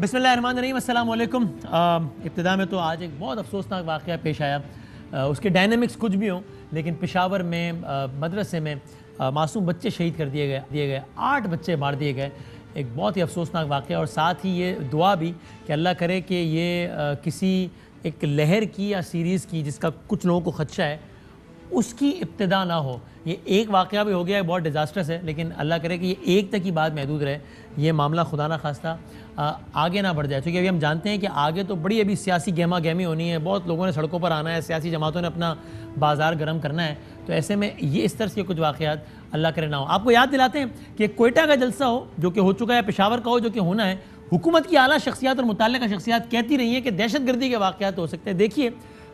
بسم اللہ الرحمن الرحیم، السلام علیکم۔ ابتدا میں تو آج ایک بہت افسوسناک واقعہ پیش آیا، اس کے ڈائنامکس کچھ بھی ہوں، لیکن پشاور میں مدرسے میں معصوم بچے شہید کر دیے گئے 8 بچے مار دیے گئے۔ ایک بہت ہی افسوسناک واقعہ، اور ساتھ ہی یہ دعا بھی کہ اللہ کرے کہ یہ کسی ایک لہر کی یا سیریز کی جس کا کچھ لوگوں کو خدشہ ہے اس کی ابتدا نہ ہو۔ یہ ایک واقعہ بھی ہو گیا ہے، بہت ڈیزاسٹرس ہے، لیکن اللہ کرے کہ یہ ایک تک ہی بات محدود رہے، یہ معاملہ خدا نہ خواستہ آگے نہ بڑھ جائے، کیونکہ ابھی ہم جانتے ہیں کہ آگے تو بڑی ابھی سیاسی گہما گہمی ہونی ہے، بہت لوگوں نے سڑکوں پر آنا ہے، سیاسی جماعتوں نے اپنا بازار گرم کرنا ہے، تو ایسے میں یہ اس طرح کے کچھ واقعات اللہ کرے نہ ہو۔ آپ کو یاد دلاتے ہیں کہ کوئٹہ کا جلسہ ہو جو کہ ہو چکا ہے، پشاور کا ہو جو کہ ہونا ہے، حکومت کی اعلیٰ شخصیات اور متعلقہ شخصیات کہتی رہی ہیں کہ دہشت گردی کے واقعات ہو سکتے ہیں۔ دیکھیے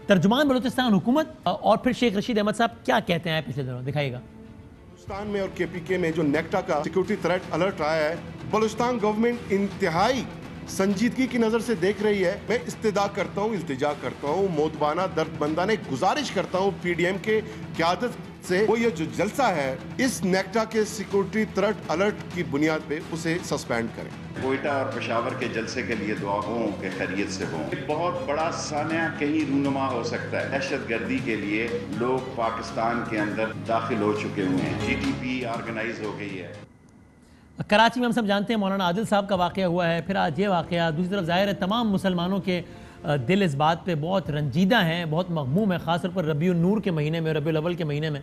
ترجمان بلوچستان حکومت اور پھر شیخ رشید احمد صاحب کیا کہتے ہیں پچھلے دنوں، دکھائیے گا۔ بلوچستان میں اور کے پی کے میں جو نیکٹا کا سیکورٹی تھریٹ الرٹ آیا ہے، بلوچستان گورنمنٹ انتہائی سنجیدگی کی نظر سے دیکھ رہی ہے۔ میں استدعا کرتا ہوں، التجا کرتا ہوں، مودبانہ درد بندانہ گزارش کرتا ہوں پی ڈی ایم کے قیادت سے، وہ یہ جو جلسہ ہے اس نیکٹا کے سیکورٹی تھریٹ الرٹ کی بنیاد پہ اسے سسپینڈ کریں۔ کوئٹہ اور پشاور کے جلسے کے لیے دعا ہوں کہ خیریت سے ہوں۔ ایک بہت بڑا سانحہ کہیں رونما ہو سکتا ہے۔ دہشت گردی کے لیے لوگ پاکستان کے اندر داخل ہو چکے ہوئے ہیں، جی ٹی پی آرگنائز ہو گئی ہے۔ کراچی میں ہم سب جانتے ہیں مولانا عادل صاحب کا واقعہ ہوا ہے، پھر آج یہ واقعہ۔ دوسری طرف ظاہر ہے تمام مسلمانوں کے دل اس بات پہ بہت رنجیدہ ہیں، بہت مغموم ہیں، خاص طور پر ربیع النور کے مہینے میں، ربیع الاول کے مہینے میں،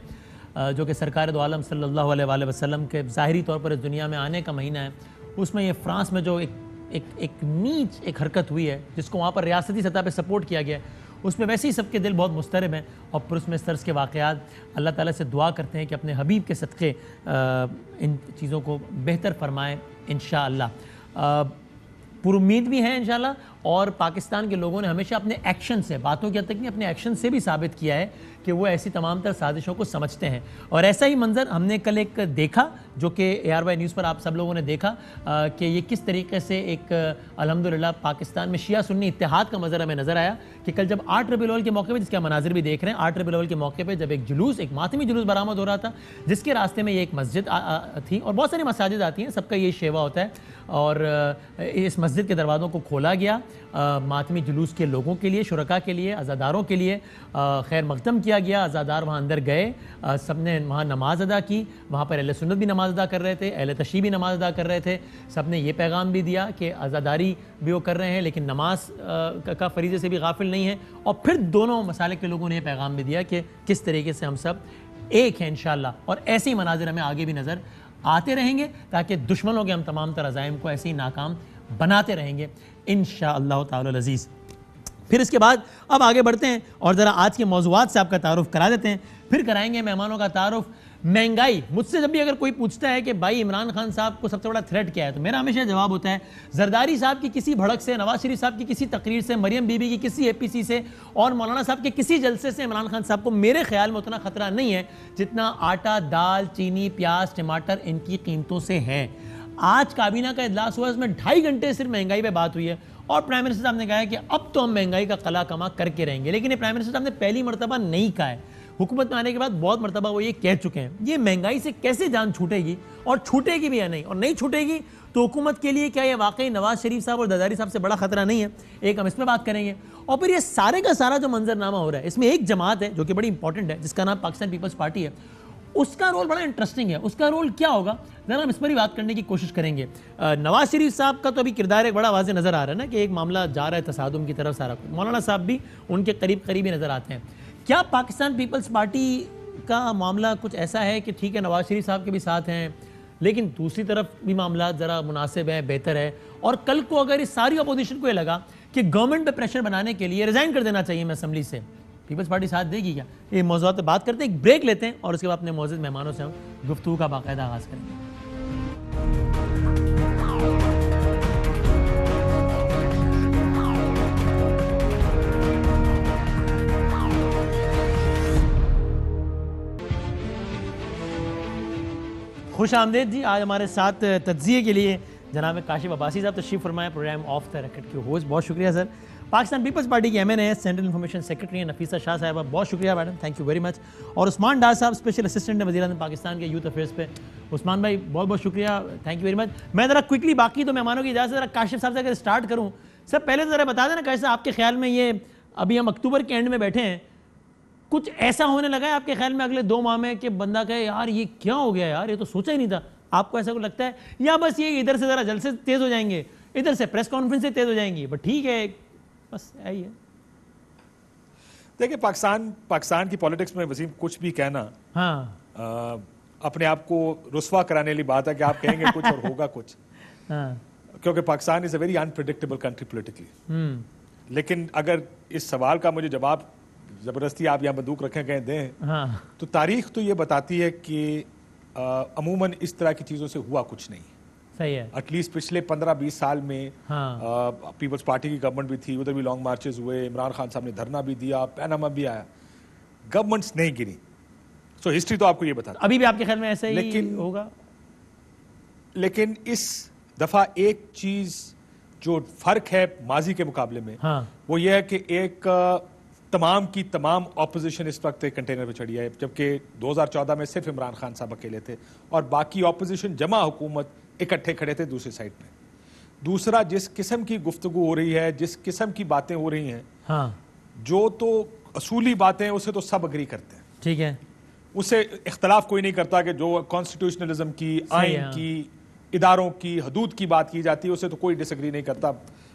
جو کہ سرکار دو عالم صلی اللہ علیہ وآلہ وسلم کے ظاہری طور پر اس دنیا میں آنے کا مہینہ ہے۔ اس میں یہ فرانس میں جو ایک نیچ ایک حرکت ہوئی ہے جس کو وہاں پر ریاستی سطح پہ سپورٹ کیا گیا ہے، اس میں ویسے ہی سب کے دل بہت مضطرب ہیں، اور پھر اس میں اس طرح کے واقعات اللہ تعالیٰ سے دعا کرتے ہیں کہ اپنے حبیب کے صدقے ان چیزوں کو بہتر فرمائے انشاءاللہ۔ پر امید بھی ہیں انشاءاللہ، اور پاکستان کے لوگوں نے ہمیشہ اپنے ایکشن سے، باتوں کی حد تک نہیں، اپنے ایکشن سے بھی ثابت کیا ہے کہ وہ ایسی تمام تر سازشوں کو سمجھتے ہیں۔ اور ایسا ہی منظر ہم نے کل ایک دیکھا جو کہ ARY نیوز پر آپ سب لوگوں نے دیکھا کہ یہ کس طریقے سے ایک الحمدللہ پاکستان میں شیعہ سنی اتحاد کا منظر ہمیں نظر آیا کہ کل جب 8 ربیع الاول کے موقع پہ، جس کے مناظر بھی دیکھ رہے ہیں، 8 ربیع الاول کے موقع پہ جب ایک ماتمی جلوس برآمد ہو رہا تھا جس کے راستے میں یہ ایک مسجد تھی، اور بہت ساری مساجد آتی ہیں، سب کا یہ شیوا ہوتا ہے، اور اس مسجد کے دروازوں کو کھولا گیا ماتمی جلوس کے لوگوں کے لیے، شرکاء کے لیے، عزاداروں کے لیے خیر مقدم کیا گیا۔ عزادار وہاں اندر گئے، سب نے وہاں نماز ادا کی، وہاں پر اہل سنت بھی نماز ادا کر رہے تھے، اہل تشیع بھی نماز ادا کر رہے تھے، سب نے یہ پیغام بھی دیا کہ عزاداری بھی وہ کر رہے ہیں لیکن نماز کا فریضے سے بھی غافل نہیں ہیں، اور پھر دونوں مسالک کے لوگوں نے یہ پیغام بھی دیا کہ کس طریقے سے ہم سب ایک ہیں انشاءاللہ، اور ایسے ہی مناظر ہمیں آگے بھی نظر آتے رہیں گے تاکہ دشمنوں کے ہم تمام تر عزائم کو ایسے ہی ناکام بناتے رہیں گے انشاءاللہ تعالی العزیز۔ پھر اس کے بعد اب آگے بڑھتے ہیں اور ذرا آج کے موضوعات سے آپ کا تعارف کرا دیتے ہیں، پھر کرائیں گے مہمانوں کا تعارف۔ مہنگائی، مجھ سے جب بھی اگر کوئی پوچھتا ہے کہ بھائی عمران خان صاحب کو سب سے بڑا تھریٹ کیا ہے، تو میرا ہمیشہ جواب ہوتا ہے زرداری صاحب کی کسی بھڑک سے، نواز شریف صاحب کی کسی تقریر سے، مریم بی بی کی کسی APC سے، اور مولانا صاحب کے کسی جلسے سے عمران خان صاحب کو میرے خیال میں اتنا خطرہ نہیں ہے جتنا آٹا، دال، چینی، پیاز، ٹماٹر ان کی قیمتوں سے ہے۔ آج کابینہ کا اجلاس ہوا، اس میں 2.5 گھنٹے صرف مہنگائی پہ بات ہوئی ہے، اور پرائم منسٹر صاحب نے کہا ہے کہ اب تو ہم مہنگائی کا قلع کما کر کے رہیں گے، لیکن یہ پرائم منسٹر صاحب نے پہلی مرتبہ نہیں کہا ہے، حکومت میں آنے کے بعد بہت مرتبہ وہ یہ کہہ چکے ہیں۔ یہ مہنگائی سے کیسے جان چھوٹے گی، اور چھوٹے گی بھی یا نہیں، اور نہیں چھوٹے گی تو حکومت کے لیے کیا یہ واقعی نواز شریف صاحب اور زرداری صاحب سے بڑا خطرہ نہیں ہے؟ ایک ہم اس پہ بات کریں گے، اور پھر یہ سارے کا سارا جو منظرنامہ ہو رہا ہے، اس میں ایک جماعت ہے جو کہ بڑی امپورٹنٹ ہے جس کا نام پاکستان پیپلز پارٹی ہے، اس کا رول بڑا انٹرسٹنگ ہے۔ اس کا رول کیا ہوگا، ذرا ہم اس پر ہی بات کرنے کی کوشش کریں گے۔ نواز شریف صاحب کا تو ابھی کردار ایک بڑا واضح نظر آ رہا ہے نا کہ ایک معاملہ جا رہا ہے تصادم کی طرف سارا کچھ، مولانا صاحب بھی ان کے قریب ہی نظر آتے ہیں۔ کیا پاکستان پیپلز پارٹی کا معاملہ کچھ ایسا ہے کہ ٹھیک ہے نواز شریف صاحب کے بھی ساتھ ہیں، لیکن دوسری طرف بھی معاملات ذرا مناسب ہیں، بہتر ہے، اور کل کو اگر اس ساری اپوزیشن کو یہ لگا کہ گورنمنٹ پہ پریشر بنانے کے لیے ریزائن کر دینا چاہیے میں اسمبلی سے، پیپلز پارٹی ساتھ دے گی کیا؟ یہ موضوعات پہ بات کرتے ہیں، ایک بریک لیتے ہیں، اور اس کے بعد اپنے معزز مہمانوں سے ہم گفتگو کا باقاعدہ آغاز کریں گے۔ خوش آمدید جی، آج ہمارے ساتھ تجزیے کے لیے جناب کاشف عباسی صاحب تشریف فرمائے، پروگرام آف دا ریکارڈ کے ہوسٹ، بہت شکریہ سر۔ پاکستان پیپلز پارٹی کی MNA سینٹرل انفارمیشن سیکرٹری ہیں نفیسہ شاہ صاحبہ. بہت شکریہ madam, thank you very much. اور عثمان ڈار صاحب اسپیشل اسسٹنٹ ہیں وزیر اعظم پاکستان کے یوتھ افیئرس پہ. عثمان بھائی بہت بہت شکریہ, تھینک یو ویری مچ. میں ذرا کوئکلی باقی تو مہمانوں کی اجازت ذرا کاشف صاحب سے اگر اسٹارٹ کروں. سر پہلے تو ذرا بتا دینا کیسے آپ کے خیال میں یہ ابھی ہم اکتوبر کے اینڈ میں بیٹھے ہیں, کچھ ایسا ہونے لگا ہے آپ کے خیال میں اگلے 2 ماہ میں کہ بندہ کہے یار یہ کیا ہو گیا یار, یہ تو سوچا ہی نہیں تھا؟ آپ کو ایسا کچھ لگتا ہے, یا بس یہ ادھر سے ذرا جلسے تیز ہو جائیں گے, ادھر سے پریس کانفرنس سے تیز ہو جائیں گی, بٹ ٹھیک ہے بس یہی ہے. دیکھیں پاکستان کی پالیٹکس میں وسیم کچھ بھی کہنا ہاں اپنے آپ کو رسوا کرانے والی بات ہے کہ آپ کہیں گے کچھ اور ہوگا کچھ, کیونکہ Pakistan is a very unpredictable country politically. لیکن اگر اس سوال کا مجھے جواب زبردستی آپ یہاں بندوق رکھیں کہیں دیں تو تاریخ تو یہ بتاتی ہے کہ عموماً اس طرح کی چیزوں سے ہوا کچھ نہیں. صحیح ہے. ایٹ لیسٹ پچھلے 15-20 سال میں پیپلز پارٹی کی گورنمنٹ بھی تھی, ادھر بھی لانگ مارچز ہوئے, عمران خان صاحب نے دھرنا بھی دیا, پیناما بھی آیا, گورنمنٹس نہیں گری. سو ہسٹری تو آپ کو یہ بتاتا. ابھی بھی آپ کے خیال میں ایسا ہی ہوگا؟ لیکن اس دفعہ ایک چیز جو فرق ہے ماضی کے مقابلے میں وہ یہ ہے کہ ایک تمام کی تمام اپوزیشن اس وقت ایک کنٹینر پہ چڑھی ہے, جبکہ 2014 میں صرف عمران خان صاحب اکیلے تھے اور باقی اپوزیشن جمع حکومت اکٹھے کھڑے تھے دوسری سائڈ پہ. دوسرا, جس قسم کی گفتگو ہو رہی ہے, جس قسم کی باتیں ہو رہی ہیں, جو تو اصولی باتیں ہیں اسے تو سب اگری کرتے ہیں, ٹھیک ہے, اسے اختلاف کوئی نہیں کرتا. کہ جو کانسٹیٹیوشنلزم کی, آئین کی, اداروں کی, حدود کی بات کی جاتی ہے اسے تو کوئی ڈس ایگری نہیں کرتا,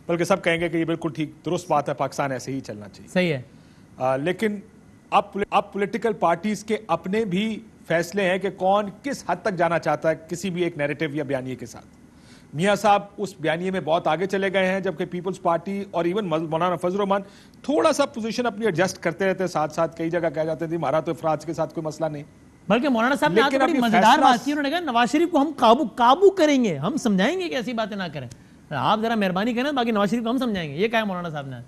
بلکہ سب کہیں گے کہ یہ بالکل ٹھیک درست بات ہے, پاکستان ایسے ہی چلنا چاہیے. صحیح ہے. لیکن اب پولیٹیکل پارٹیز کے اپنے بھی فیصلے ہیں کہ کون کس حد تک جانا چاہتا ہے کسی بھی ایک نیریٹو یا بیانیے کے ساتھ. میاں صاحب اس بیانیے میں بہت آگے چلے گئے ہیں, جبکہ پیپلز پارٹی اور ایون مولانا فضل الرحمان تھوڑا سا پوزیشن اپنی ایڈجسٹ کرتے رہتے ہیں ساتھ ساتھ. کئی جگہ کہہ جاتے تھے ہمارا تو افراد کے ساتھ کوئی مسئلہ نہیں, بلکہ مولانا صاحب نے آج بڑی مزیدار بات کی. انہوں نے کہا نواز شریف کو ہم قابو کریں گے, ہم سمجھائیں گے کہ ایسی باتیں نہ کریں. آپ ذرا مہربانی کریں, باقی نواز شریف کو ہم سمجھائیں گے. یہ کہا ہے مولانا صاحب نے.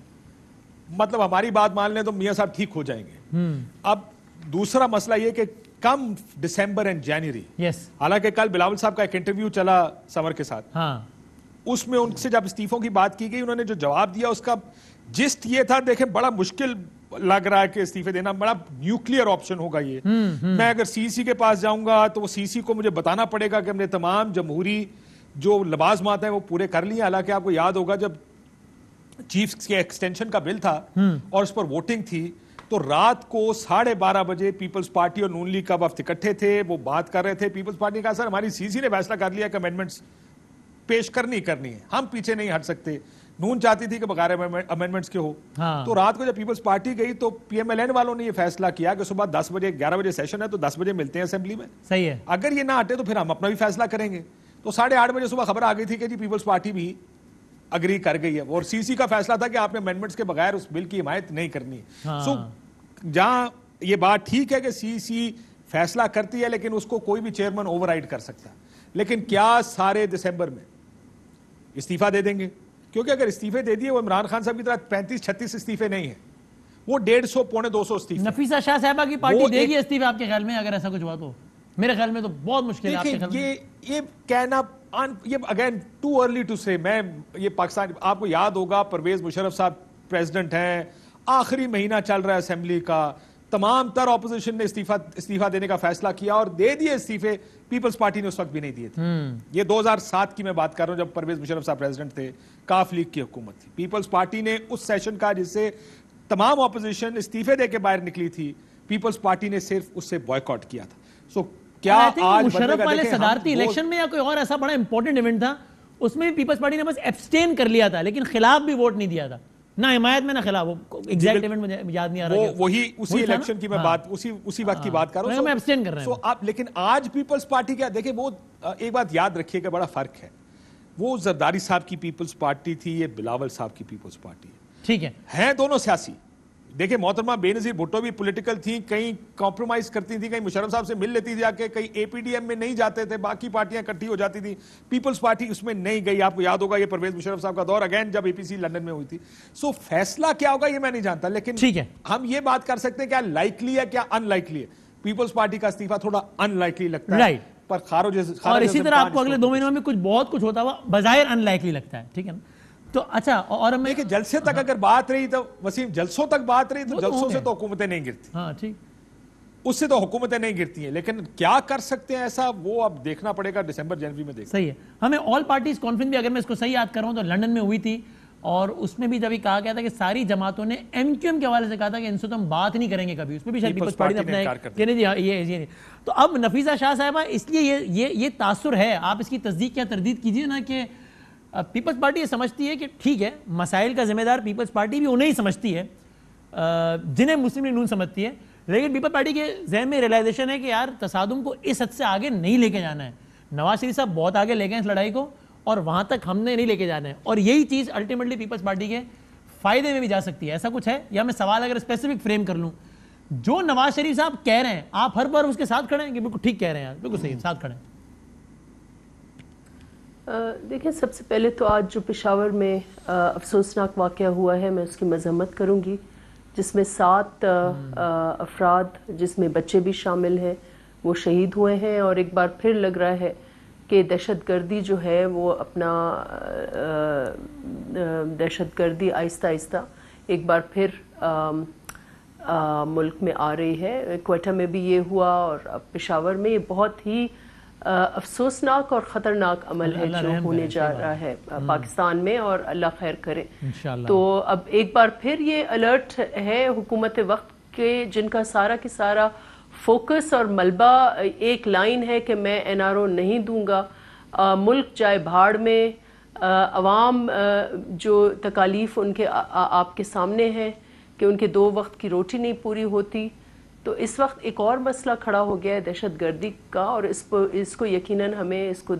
مطلب ہماری بات مان لیں تو میاں صاحب ٹھیک ہو جائیں گے. اب دوسرا مسئلہ یہ کہ کم دسمبر اینڈ جنوری, حالانکہ کل بلاول صاحب کا ایک انٹرویو چلا سمر کے ساتھ, اس میں ان سے جب استعفوں کی بات کی گئی انہوں نے جو جواب دیا اس کا جسٹ یہ تھا, دیکھیں بڑا مشکل لگ رہا ہے کہ استعفے دینا بڑا نیوکلیئر آپشن ہوگا یہ. میں اگر سی سی کے پاس جاؤں گا تو وہ سی سی کو مجھے بتانا پڑے گا کہ ہم نے تمام جمہوری جو لوازمات ہیں وہ پورے کر لیے. حالانکہ آپ کو یاد ہوگا جب چیف کے ایکسٹینشن کا بل تھا اور اس پر ووٹنگ تھی تو رات کو 12:30 بجے پیپلز پارٹی اور نون لیگ کا وفد اکٹھے تھے, وہ بات کر رہے تھے. پیپلز پارٹی نے کہا سر ہماری سی سی نے فیصلہ کر لیا کہ امینڈمنٹس پیش کرنی ہے, ہم پیچھے نہیں ہٹ سکتے. نون چاہتی تھی کہ بغیر امینڈمنٹس کے ہو. تو رات کو جب پیپلز پارٹی گئی تو پی ایم ایل این والوں نے یہ فیصلہ کیا کہ صبح 10 بجے 11 بجے سیشن ہے تو 10 بجے ملتے ہیں اسمبلی میں. صحیح ہے. اگر یہ نہ ہٹے تو پھر ہم اپنا بھی فیصلہ کریں گے. تو 8:30 بجے صبح خبر آ گئی تھی کہ جی پیپلز پارٹی بھی اگری کر گئی ہے, اور سی سی کا فیصلہ تھا کہ آپ نے امینڈمنٹس کے بغیر اس بل کی حمایت نہیں کرنی. سو جہاں یہ بات ٹھیک ہے کہ سی سی فیصلہ کرتی ہے لیکن اس کو کوئی بھی چیئرمین اوور رائڈ کر سکتا ہے. لیکن کیا سارے دسمبر میں استعفیٰ دے دیں گے؟ کیونکہ اگر استعفے دے دیے وہ عمران خان صاحب کی طرح 35-36 استعفے نہیں ہیں, وہ 150-200 استعفے. نفیسہ شاہ صاحبہ کی پارٹی دے گی استعفے آپ کے خیال میں اگر ایسا کچھ ہوا تو؟ میرے خیال میں تو بہت مشکل ہے. یہ کہنا یہ اگین ٹو ارلی ٹو سے. میں یہ پاکستان, آپ کو یاد ہوگا پرویز مشرف صاحب پریزیڈنٹ ہیں, آخری مہینہ چل رہا ہے اسمبلی کا, تمام تر اپوزیشن نے استعفیٰ دینے کا فیصلہ کیا اور دے دیے استعفے. پیپلز پارٹی نے اس وقت بھی نہیں دیے تھے. یہ 2007 کی میں بات کر رہا ہوں جب پرویز مشرف صاحب پریزیڈنٹ تھے, کاف لیگ کی حکومت تھی. پیپلز پارٹی نے اس سیشن کا جس سے تمام اپوزیشن استعفے دے کے باہر نکلی تھی, پیپلز پارٹی نے صرف اس سے بائیکاٹ کیا تھا. سو کیا آج مشرف والے صدارتی الیکشن میں یا کوئی اور ایسا بڑا امپورٹنٹ ایونٹ تھا اس میں بھی پیپلز پارٹی نے بس ایبسٹین کر لیا تھا لیکن خلاف بھی ووٹ نہیں دیا تھا, نہ حمایت میں نہ خلاف. وہ ایگزیکٹ ایونٹ مجھے یاد نہیں آ رہا. وہی اسی الیکشن کی میں بات اسی وقت کی بات کر رہا ہوں. میں ایبسٹین کر رہا ہوں. آپ لیکن آج پیپلز پارٹی کیا دیکھیں, وہ ایک بات یاد رکھیے کہ بڑا فرق ہے. وہ زرداری صاحب کی پیپلز پارٹی تھی, یہ بلاول صاحب کی پیپلز پارٹی ہے. ٹھیک ہے, ہیں دونوں سیاسی. دیکھیں محترمہ بے نظیر بھٹو بھی پولیٹیکل تھیں, کہیں کمپرومائز کرتی تھیں, کہیں مشرف صاحب سے مل لیتی تھی جا کے, کہیں اے پی ڈی ایم میں نہیں جاتے تھے, باقی پارٹیاں اکٹھی ہو جاتی تھیں. پیپلز پارٹی اس میں نہیں گئی. آپ کو یاد ہوگا یہ پرویز مشرف صاحب کا دور اگین جب اے پی سی لندن میں ہوئی تھی. سو فیصلہ کیا ہوگا یہ میں نہیں جانتا, لیکن ٹھیک ہے ہم یہ بات کر سکتے ہیں کیا لائکلی ہے کیا ان لائکلی ہے. پیپلز پارٹی کا استعفیٰ تھوڑا ان لائکلی لگتا ہے, پر اور اسی طرح آپ کو اگلے 2 مہینوں میں بہت کچھ ہوتا ہوا بظاہر ان لائکلی لگتا ہے. ٹھیک ہے نا. تو اچھا اور میں کہ جلسے تک اگر بات رہی تو وسیم جلسوں تک بات رہی تو جلسوں سے تو حکومتیں نہیں گرتی. ہاں ٹھیک, اس سے تو حکومتیں نہیں گرتی ہیں, لیکن کیا کر سکتے ہیں ایسا وہ اب دیکھنا پڑے گا دسمبر جنوری میں دیکھنا. صحیح ہے. ہمیں آل پارٹیز کانفرنس بھی اگر میں اس کو صحیح یاد کر رہا ہوں تو لنڈن میں ہوئی تھی, اور اس میں بھی جب یہ کہا گیا تھا کہ ساری جماعتوں نے ایم کیو ایم کے حوالے سے کہا تھا کہ ان سے تو ہم بات نہیں کریں گے کبھی, اس میں بھی شاید پیپلز پارٹی نے اپنا یہ. تو اب نفیسہ شاہ صاحبہ اس لیے یہ تاثر ہے, آپ اس کی تصدیق یا تردید کیجیے نا کہ پیپلز پارٹی یہ سمجھتی ہے کہ ٹھیک ہے مسائل کا ذمہ دار پیپلز پارٹی بھی انہیں ہی سمجھتی ہے جنہیں مسلم لیگ نون سمجھتی ہے, لیکن پیپلز پارٹی کے ذہن میں ریلائزیشن ہے کہ یار تصادم کو اس حد سے آگے نہیں لے کے جانا ہے. نواز شریف صاحب بہت آگے لے گئے اس لڑائی کو, اور وہاں تک ہم نے نہیں لے کے جانا ہے, اور یہی چیز الٹیمیٹلی پیپلز پارٹی کے فائدے میں بھی جا سکتی ہے. ایسا کچھ ہے, یا میں سوال اگر اسپیسیفک فریم کر لوں, جو نواز شریف صاحب کہہ رہے ہیں آپ ہر بار اس کے ساتھ کھڑے ہیں کہ بالکل ٹھیک کہہ رہے ہیں, بالکل صحیح ساتھ کھڑے ہیں؟ دیکھیں سب سے پہلے تو آج جو پشاور میں افسوسناک واقعہ ہوا ہے میں اس کی مذمت کروں گی, جس میں 7 افراد جس میں بچے بھی شامل ہیں وہ شہید ہوئے ہیں, اور ایک بار پھر لگ رہا ہے کہ دہشت گردی جو ہے وہ اپنا دہشت گردی آہستہ آہستہ ایک بار پھر ملک میں آ رہی ہے. کوئٹہ میں بھی یہ ہوا, اور پشاور میں یہ بہت ہی افسوسناک اور خطرناک عمل ہے جو ہونے جا رہا ہے پاکستان میں, اور اللہ خیر کرے. تو اب ایک بار پھر یہ الرٹ ہے حکومت وقت کے, جن کا سارا کی سارا فوکس اور ملبہ ایک لائن ہے کہ میں این آر او نہیں دوں گا, ملک جائے بھاڑ میں, عوام جو تکالیف ان کے آپ کے سامنے ہیں کہ ان کے 2 وقت کی روٹی نہیں پوری ہوتی. تو اس وقت ایک اور مسئلہ کھڑا ہو گیا ہے دہشت گردی کا, اور اس کو یقیناً ہمیں اس کو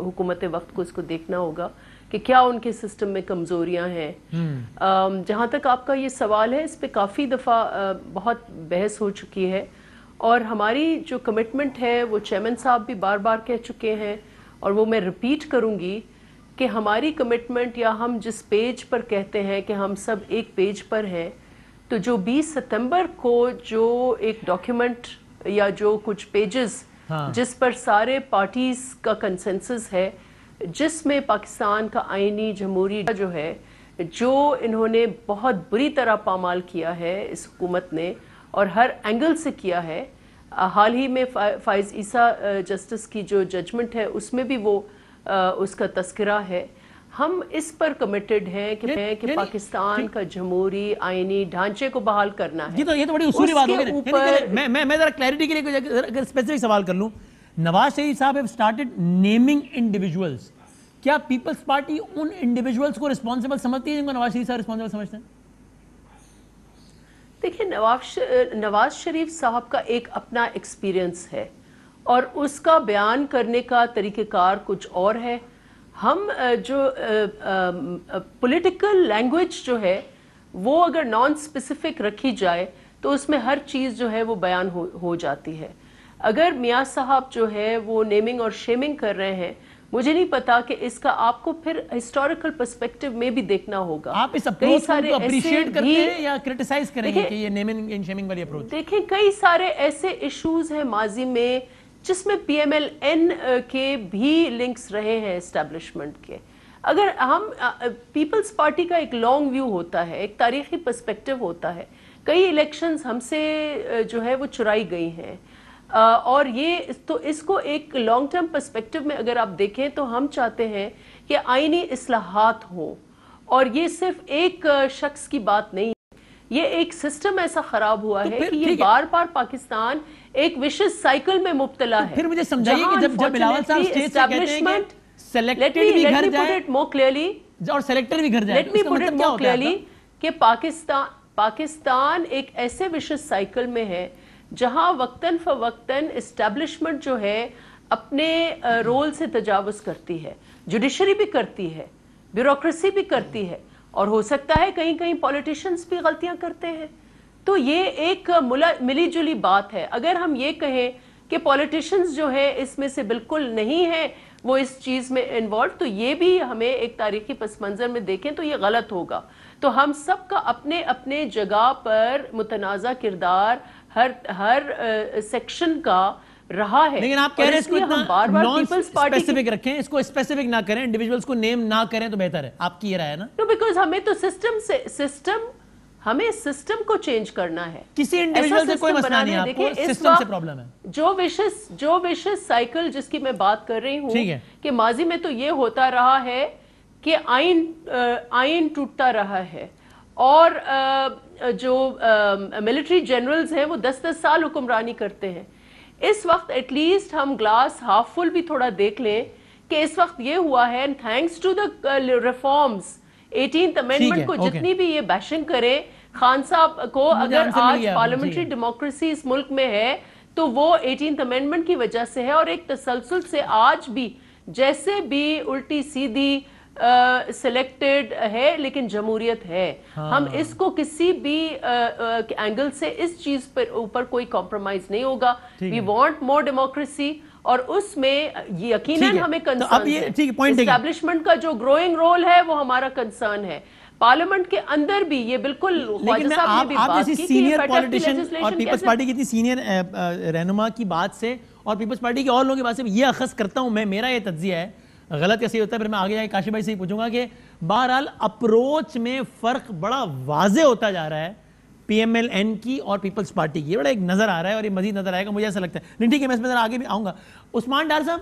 حکومت وقت کو اس کو دیکھنا ہوگا کہ کیا ان کے سسٹم میں کمزوریاں ہیں. جہاں تک آپ کا یہ سوال ہے اس پہ کافی دفعہ بہت بحث ہو چکی ہے, اور ہماری جو کمٹمنٹ ہے وہ چیئرمین صاحب بھی بار بار کہہ چکے ہیں, اور وہ میں ریپیٹ کروں گی کہ ہماری کمٹمنٹ, یا ہم جس پیج پر کہتے ہیں کہ ہم سب ایک پیج پر ہیں, تو جو 20 ستمبر کو جو ایک ڈاکیومنٹ یا جو کچھ پیجز جس پر سارے پارٹیز کا کنسنسس ہے, جس میں پاکستان کا آئینی جمہوری جو ہے جو انہوں نے بہت بری طرح پامال کیا ہے اس حکومت نے, اور ہر اینگل سے کیا ہے. حال ہی میں فائز عیسیٰ جسٹس کی جو ججمنٹ ہے اس میں بھی وہ اس کا تذکرہ ہے. ہم اس پر کمیٹڈ ہیں کہ پاکستان کا جمہوری آئینی ڈھانچے کو بحال کرنا ہے. یہ تو بڑی اصولی بات ہوگی. میں ذرا کلیئرٹی کے لیے اگر اسپیسیفک سوال کر لوں, نواز شریف صاحب ہیو اسٹارٹڈ نیمنگ انڈیویجولز, کیا پیپلز پارٹی ان انڈیویجولز کو رسپانسبل سمجھتی ہے جن کو نواز شریف صاحب رسپانسبل سمجھتے ہیں؟ دیکھیں نواز شریف صاحب کا ایک اپنا ایکسپیرینس ہے, اور اس کا بیان کرنے کا طریقہ کار کچھ اور ہے. ہم جو پولیٹیکل لینگویج جو ہے وہ اگر نان اسپیسیفک رکھی جائے تو اس میں ہر چیز جو ہے وہ بیان ہو جاتی ہے. اگر میاں صاحب جو ہے وہ نیمنگ اور شیمنگ کر رہے ہیں, مجھے نہیں پتا کہ اس کا آپ کو پھر ہسٹوریکل پرسپیکٹیو میں بھی دیکھنا ہوگا. آپ اس اپروچ کو اپریشیٹ کرتے ہیں یا کرٹیسائز کریں گے کہ یہ نیمنگ اینڈ شیمنگ والی اپروچ؟ دیکھیں کئی سارے ایسے ایشوز ہیں ماضی میں جس میں پی ایم ایل این کے بھی لنکس رہے ہیں اسٹیبلشمنٹ کے. اگر ہم پیپلز پارٹی کا ایک لانگ ویو ہوتا ہے, ایک تاریخی پرسپیکٹیو ہوتا ہے, کئی الیکشنز ہم سے جو ہے وہ چرائی گئی ہیں, اور یہ تو اس کو ایک لانگ ٹرم پرسپیکٹیو میں اگر آپ دیکھیں تو ہم چاہتے ہیں کہ آئینی اصلاحات ہوں, اور یہ صرف ایک شخص کی بات نہیں ہے, یہ ایک سسٹم ایسا خراب ہوا ہے کہ یہ بار بار پاکستان ایک وشس سائیکل میں مبتلا ہے. پھر مجھے سمجھائیے کہ جب بلاول صاحب اسٹیج سے کہتے ہیں کہ سلیکٹڈ بھی گھر جائے اور سلیکٹڈ بھی گھر جائے, let me put it more clearly کہ پاکستان ایک ایسے وشس سائیکل میں ہے جہاں وقتاً فوقتاً اسٹیبلشمنٹ جو ہے اپنے رول سے تجاوز کرتی ہے, جوڈیشری بھی کرتی ہے, بیوروکریسی بھی کرتی ہے, اور ہو سکتا ہے کہیں کہیں پولیٹیشنز بھی غلطیاں کرتے ہیں. تو یہ ایک ملی جلی بات ہے. اگر ہم یہ کہیں کہ پولیٹیشنز جو ہے اس میں سے بالکل نہیں ہے وہ اس چیز میں انوالو, تو یہ بھی ہمیں ایک تاریخی پس منظر میں دیکھیں تو یہ غلط ہوگا. تو ہم سب کا اپنے اپنے جگہ پر متنازع کردار ہر سیکشن کا رہا ہے. لیکن آپ کہہ رہے ہیں اس کو اتنا نان اسپیسیفک رکھیں, اس کو اسپیسیفک نہ کریں, انڈیویجولز کو نیم نہ کریں تو بہتر ہے, آپ کی یہ رائے ہے نا؟ نو بیکاز ہمیں تو ہمیں سسٹم کو چینج کرنا ہے. کسی انڈیویجول سے کوئی مسئلہ نہیں ہے, آپ کو سسٹم سے پرابلم ہے. جو وشس سائیکل جس کی میں بات کر رہی ہوں کہ ماضی میں تو یہ ہوتا رہا ہے کہ آئین ٹوٹتا رہا ہے, اور جو ملٹری جنرلز ہیں وہ 10-10 سال حکمرانی کرتے ہیں. اس وقت ایٹ لیسٹ ہم گلاس ہاف فل بھی تھوڑا دیکھ لیں کہ اس وقت یہ ہوا ہے, thanks to the reforms 18th amendment کو جتنی بھی یہ بیشنگ کرے خان صاحب کو, اگر آج پارلیمنٹری ڈیموکریسی اس ملک میں ہے تو وہ 18th امینڈمنٹ کی وجہ سے ہے, اور ایک تسلسل سے آج بھی جیسے بھی الٹی سیدھی سلیکٹڈ ہے لیکن جمہوریت ہے. ہم اس کو کسی بھی اینگل سے اس چیز پر اوپر کوئی کمپرومائز نہیں ہوگا. وی وانٹ مور ڈیموکریسی, اور اس میں یقیناً ہمیں کنسرن ہے. اسٹیبلشمنٹ کا جو گروئنگ رول ہے وہ ہمارا کنسرن ہے. پارلیمنٹ کے اندر بھی یہ بالکل خواجہ صاحب نے بھی بات کی کہ سینئر پولیٹیشین اور پیپلز پارٹی کی اتنی سینئر رہنما کی بات سے اور پیپلز پارٹی کے اور لوگوں کی بات سے یہ اخذ کرتا ہوں میں, میرا یہ تجزیہ ہے, غلط کیسے ہوتا ہے, پھر میں آگے جا کے کاشف بھائی سے ہی پوچھوں گا کہ بہرحال اپروچ میں فرق بڑا واضح ہوتا جا رہا ہے پی ایم ایل این کی اور پیپلز پارٹی کی, یہ بڑا ایک نظر آ رہا ہے اور یہ مزید نظر آئے گا, مجھے ایسا لگتا ہے. نہیں ٹھیک ہے, میں اس میں ذرا آگے بھی آؤں گا. عثمان ڈار صاحب,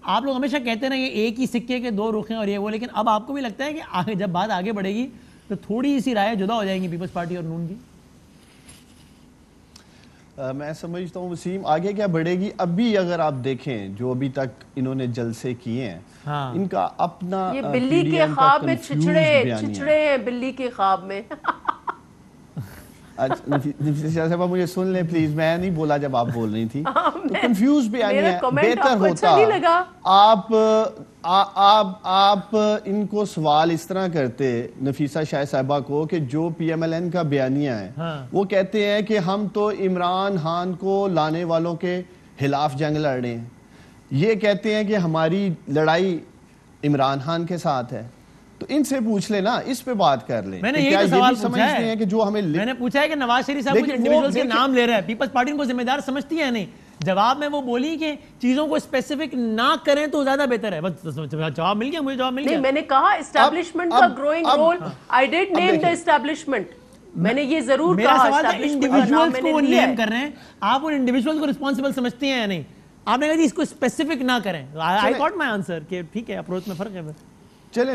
آپ لوگ ہمیشہ کہتے ہیں یہ ایک ہی سکے کے دو رخ ہیں اور یہ وہ, لیکن اب آپ کو بھی لگتا ہے کہ جب بات آگے بڑھے گی تو تھوڑی سی رائے جدا ہو جائیں گی پیپلز پارٹی اور نون کی؟ میں سمجھتا ہوں وسیم آگے کیا بڑھے گی. ابھی اگر آپ دیکھیں جو ابھی تک انہوں نے جلسے کیے ہیں, ان کا اپنا یہ بلی کے خواب میں چھچڑے ہیں, بلی کے خواب میں. نفیسہ صاحبہ مجھے سن لیں پلیز, میں نہیں بولا جب آپ بول رہی تھی, کنفیوز بیانی ہے. بہتر ہوتا آپ ان کو سوال اس طرح کرتے نفیسہ شاہ صاحبہ کو کہ جو پی ایم ایل این کا بیانیہ ہے وہ کہتے ہیں کہ ہم تو عمران خان کو لانے والوں کے خلاف جنگ لڑ رہے ہیں, یہ کہتے ہیں کہ ہماری لڑائی عمران خان کے ساتھ ہے. تو ان سے پوچھ لیں نا, اس پہ بات کر لیں. میں نے یہ سوال پوچھا ہے کہ جو ہمیں میں نے پوچھا ہے کہ نواز شریف صاحب کچھ انڈیویجولز کے نام لے رہے ہیں, پیپلز پارٹی ان کو ذمہ دار سمجھتی ہے نہیں. جواب میں وہ بولی کہ چیزوں کو اسپیسیفک نہ کریں تو زیادہ بہتر ہے. بس جواب مل گیا, مجھے جواب مل گیا. نہیں, میں نے کہا اسٹیبلشمنٹ کا growing role, I did name the establishment, میں نے یہ ضرور کہا. میرا سوال تھا انڈیویجولز کو وہ نیم کر رہے ہیں, آپ ان انڈیویجولز کو رسپانسبل سمجھتی ہیں یا نہیں؟ آپ نے کہا جی اس کو اسپیسیفک نہ کریں. آئی گاٹ مائی آنسر کہ ٹھیک ہے, اپروچ میں فرق ہے. چلیں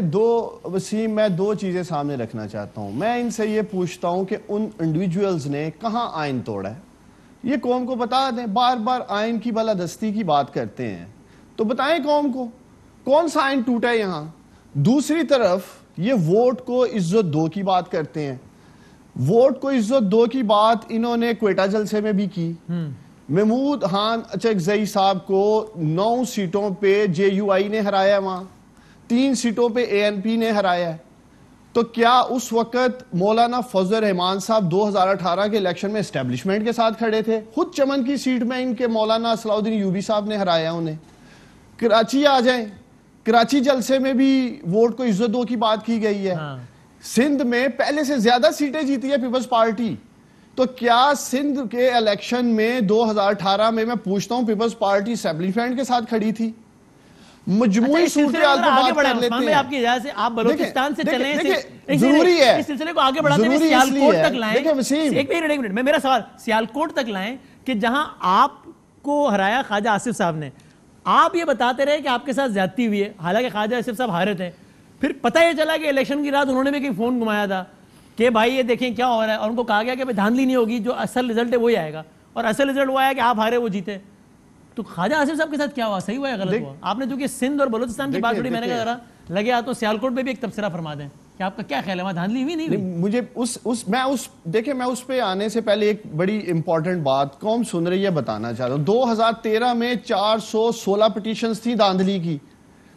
وسیم میں دو چیزیں سامنے رکھنا چاہتا ہوں. میں ان سے یہ پوچھتا ہوں کہ ان انڈیویجولز نے کہاں آئین توڑا ہے, یہ قوم کو بتا دیں. بار بار آئین کی بالادستی کی بات کرتے ہیں تو بتائیں قوم کو کون سا آئین ٹوٹا ہے یہاں. دوسری طرف یہ ووٹ کو عزت دو کی بات کرتے ہیں. ووٹ کو عزت دو کی بات انہوں نے کوئٹہ جلسے میں بھی کی. محمود خان اچکزئی صاحب کو 9 سیٹوں پہ جے یو آئی نے ہرایا, وہاں 3 سیٹوں پہ اے این پی نے ہرایا ہے. تو کیا اس وقت مولانا فضل الرحمان صاحب 2018 کے الیکشن میں اسٹیبلشمنٹ کے ساتھ کھڑے تھے؟ خود چمن کی سیٹ میں ان کے مولانا صلاح الدین ایوبی صاحب نے ہرایا انہیں. کراچی آ جائیں, کراچی جلسے میں بھی ووٹ کو عزت دو کی بات کی گئی ہے. سندھ میں پہلے سے زیادہ سیٹیں جیتی ہے پیپلز پارٹی. تو کیا سندھ کے الیکشن میں 2018 میں پوچھتا ہوں پیپلز پارٹی اسٹیبلشمنٹ کے ساتھ کھڑی تھی؟ مجموعی صورتحال پر بات کر لیتے ہیں. آپ کی اجازت سے آپ بلوچستان سے چلیں, ضروری ہے اس سلسلے کو آگے بڑھاتے ہوئے سیالکوٹ تک لائیں. ایک منٹ میں میرا سوال سیالکوٹ تک لائیں کہ جہاں آپ کو ہرایا خواجہ آصف صاحب نے. آپ یہ بتاتے رہے کہ آپ کے ساتھ زیادتی ہوئی ہے, حالانکہ خواجہ آصف صاحب ہارے تھے. پھر پتہ یہ چلا کہ الیکشن کی رات انہوں نے بھی کہیں فون گھمایا تھا کہ بھائی یہ دیکھیں کیا ہو رہا ہے, اور ان کو کہا گیا کہ دھاندلی نہیں ہوگی, جو اصل رزلٹ ہے وہی آئے گا, اور اصل رزلٹ وہ آیا کہ آپ ہارے وہ جیتے. تو خواجہ آصف صاحب کے ساتھ کیا ہوا, صحیح ہوا یا غلط ہوا؟ آپ نے جو کہ سندھ اور بلوچستان کی بات چھوڑی, میں نے کہا ذرا لگے تو سیالکوٹ میں بھی ایک تبصرہ فرما دیں کہ آپ کا کیا خیال ہے, وہاں دھاندلی ہوئی نہیں ہوئی؟ مجھے میں اس پہ آنے سے پہلے ایک بڑی امپورٹنٹ بات قوم سن رہی ہے بتانا چاہتا ہوں. 2013 میں 416 پٹیشنز تھی دھاندلی کی,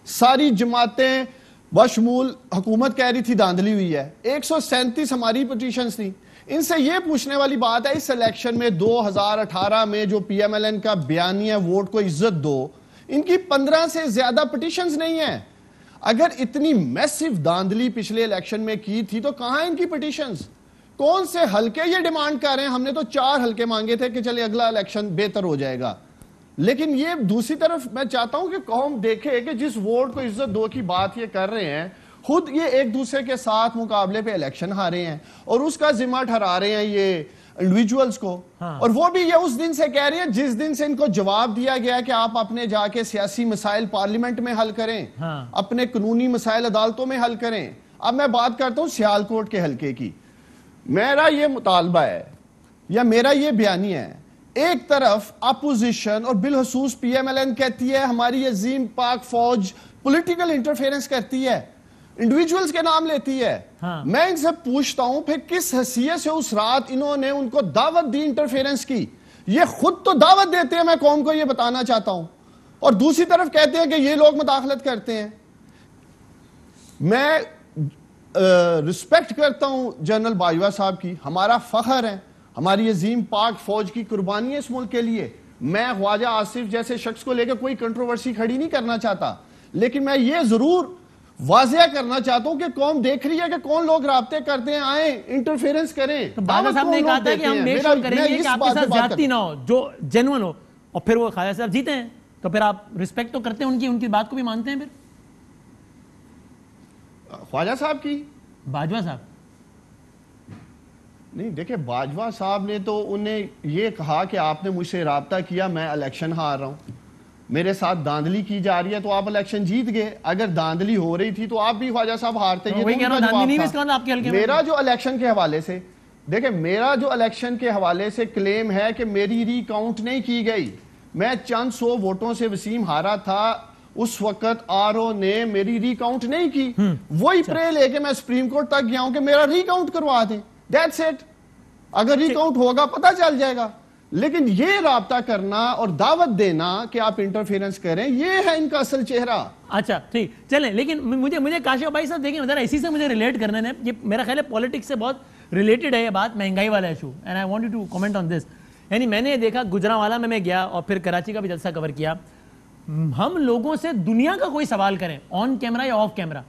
ساری جماعتیں بشمول حکومت کہہ رہی تھی دھاندلی ہوئی ہے. 137 ہماری پٹیشنز تھی. ان سے یہ پوچھنے والی بات ہے, اس الیکشن میں 2018 میں جو پی ایم ایل این کا بیانیہ ووٹ کو عزت دو, ان کی 15 سے زیادہ پٹیشنز نہیں ہیں. اگر اتنی میسیو دھاندلی پچھلے الیکشن میں کی تھی تو کہاں ان کی پٹیشنز؟ کون سے حلقے یہ ڈیمانڈ کر رہے ہیں؟ ہم نے تو 4 حلقے مانگے تھے کہ چلے اگلا الیکشن بہتر ہو جائے گا. لیکن یہ دوسری طرف میں چاہتا ہوں کہ قوم دیکھے کہ جس ووٹ کو عزت دو کی بات یہ کر رہے ہیں, خود یہ ایک دوسرے کے ساتھ مقابلے پہ الیکشن ہارے ہیں اور اس کا ذمہ ٹھہرا رہے ہیں یہ انڈیویجولز کو. اور وہ بھی یہ اس دن سے کہہ رہے ہیں جس دن سے ان کو جواب دیا گیا کہ آپ اپنے جا کے سیاسی مسائل پارلیمنٹ میں حل کریں, اپنے قانونی مسائل عدالتوں میں حل کریں. اب میں بات کرتا ہوں سیالکوٹ کے حلقے کی. میرا یہ مطالبہ ہے یا میرا یہ بیانیہ ہے, ایک طرف اپوزیشن اور بالخصوص پی ایم ایل این کہتی ہے ہماری عظیم پاک فوج پولیٹیکل انٹرفیرنس کرتی ہے, انڈیویجولز کے نام لیتی ہے. میں ان سے پوچھتا ہوں پھر کس حیثیت سے اس رات انہوں نے ان کو دعوت دی انٹرفیرنس کی؟ یہ خود تو دعوت دیتے ہیں, میں قوم کو یہ بتانا چاہتا ہوں, اور دوسری طرف کہتے ہیں کہ یہ لوگ مداخلت کرتے ہیں. میں رسپیکٹ کرتا ہوں جنرل باجوہ صاحب کی, ہمارا فخر ہے, ہماری عظیم پاک فوج کی قربانی ہے اس ملک کے لیے. میں خواجہ آصف جیسے شخص کو لے کے کوئی کنٹروورسی کھڑی نہیں کرنا چاہتا, لیکن میں یہ ضرور واضح کرنا چاہتا ہوں کہ قوم دیکھ رہی ہے کہ کون لوگ رابطے کرتے ہیں, آئیں انٹرفیرنس کریں. باجوہ صاحب نے کہا تھا کہ ہم میک شور کریں گے کہ آپ کے ساتھ زیادتی نہ ہو, جو جینوئن ہو, اور پھر وہ خواجہ صاحب جیتے ہیں تو پھر آپ رسپیکٹ تو کرتے ہیں ان کی بات کو بھی مانتے ہیں. پھر خواجہ صاحب کی باجوہ صاحب نہیں, دیکھیں باجوہ صاحب نے تو انہیں یہ کہا کہ آپ نے مجھ سے رابطہ کیا, میں الیکشن ہار رہا ہوں, میرے ساتھ داندلی کی جا رہی ہے تو آپ الیکشن جیت گئے. اگر داندلی ہو رہی تھی تو آپ بھی خواجہ صاحب ہارتے. میرا جو الیکشن کے حوالے سے دیکھیں, میرا جو الیکشن کے حوالے سے کلیم ہے کہ میری ری کاؤنٹ نہیں کی گئی. میں چند 100 ووٹوں سے وسیم ہارا تھا, اس وقت آر او نے میری ری کاؤنٹ نہیں کی. وہی پرے لے کے میں سپریم کورٹ تک گیا ہوں کہ میرا ری کاؤنٹ کروا دیں. That's it. اگر ری کاؤنٹ ہوگا پتہ چل جائے گا. لیکن یہ رابطہ کرنا اور دعوت دینا کہ آپ انٹرفیرنس کریں, یہ ہے ان کا اصل چہرہ. اچھا ٹھیک چلیں, لیکن مجھے کاشف بھائی صاحب دیکھیں ذرا اسی سے مجھے ریلیٹ کرنا ہے, یہ میرا خیال ہے پولیٹکس سے بہت ریلیٹڈ ہے یہ بات, مہنگائی والا issue, and I want you to comment on this. یعنی میں نے دیکھا گجرانوالا میں گیا اور پھر کراچی کا بھی جلسہ کور کیا, ہم لوگوں سے دنیا کا کوئی سوال کریں آن کیمرہ یا آف کیمرہ,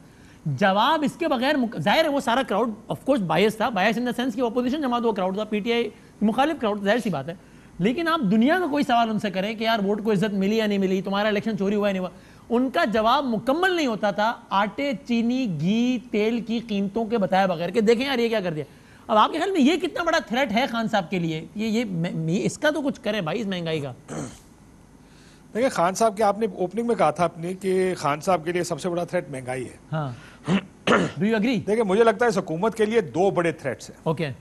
جواب اس کے بغیر, ظاہر ہے وہ سارا کراؤڈ آف کورس بائس تھا, بائس ان دا سینس کہ اپوزیشن جماعت وہ کراؤڈ تھا, پی ٹی آئی مخالف کراؤڈ, ظاہر سی بات ہے. لیکن آپ دنیا کا کوئی سوال ان سے کریں کہ یار ووٹ کو عزت ملی یا نہیں ملی, تمہارا الیکشن چوری ہوا یا نہیں ہوا, ان کا جواب مکمل نہیں ہوتا تھا آٹے, چینی, گھی, تیل کی قیمتوں کے بتائے بغیر کہ دیکھیں یار یہ کیا کر دیا. اب آپ کے خیال میں یہ کتنا بڑا تھریٹ ہے خان صاحب کے لیے, یہ اس کا تو کچھ کرے بھائی اس مہنگائی کا. دیکھیں خان صاحب کے آپ نے اوپننگ میں کہا تھا اپنے کہ خان صاحب کے لیے سب سے بڑا تھریٹ مہنگائی ہے. ہاں ڈو یو ایگری؟ دیکھیں مجھے لگتا ہے اس حکومت کے لیے 2 بڑے تھریٹس ہیں. اوکے,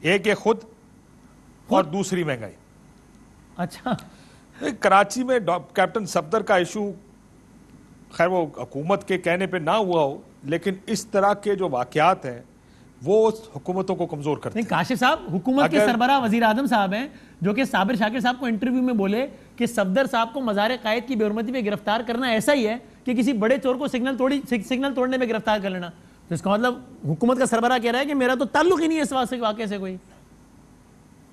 ایک ہے خود اور دوسری مہنگائی. اچھا, کراچی میں کیپٹن صفدر کا ایشو, خیر وہ حکومت کے کہنے پہ نہ ہوا ہو, لیکن اس طرح کے جو واقعات ہیں وہ حکومتوں کو کمزور کرتے ہیں. کاشف صاحب حکومت کے سربراہ وزیر اعظم صاحب ہیں جو کہ صابر شاکر صاحب کو انٹرویو میں بولے کہ صفدر صاحب کو مزار قائد کی بے حرمتی پہ گرفتار کرنا ایسا ہی ہے کہ کسی بڑے چور کو سگنل توڑنے میں گرفتار کر لینا. تو اس کا مطلب حکومت کا سربراہ کہہ رہا ہے کہ میرا تو تعلق ہی نہیں ہے اس واقعے سے کوئی.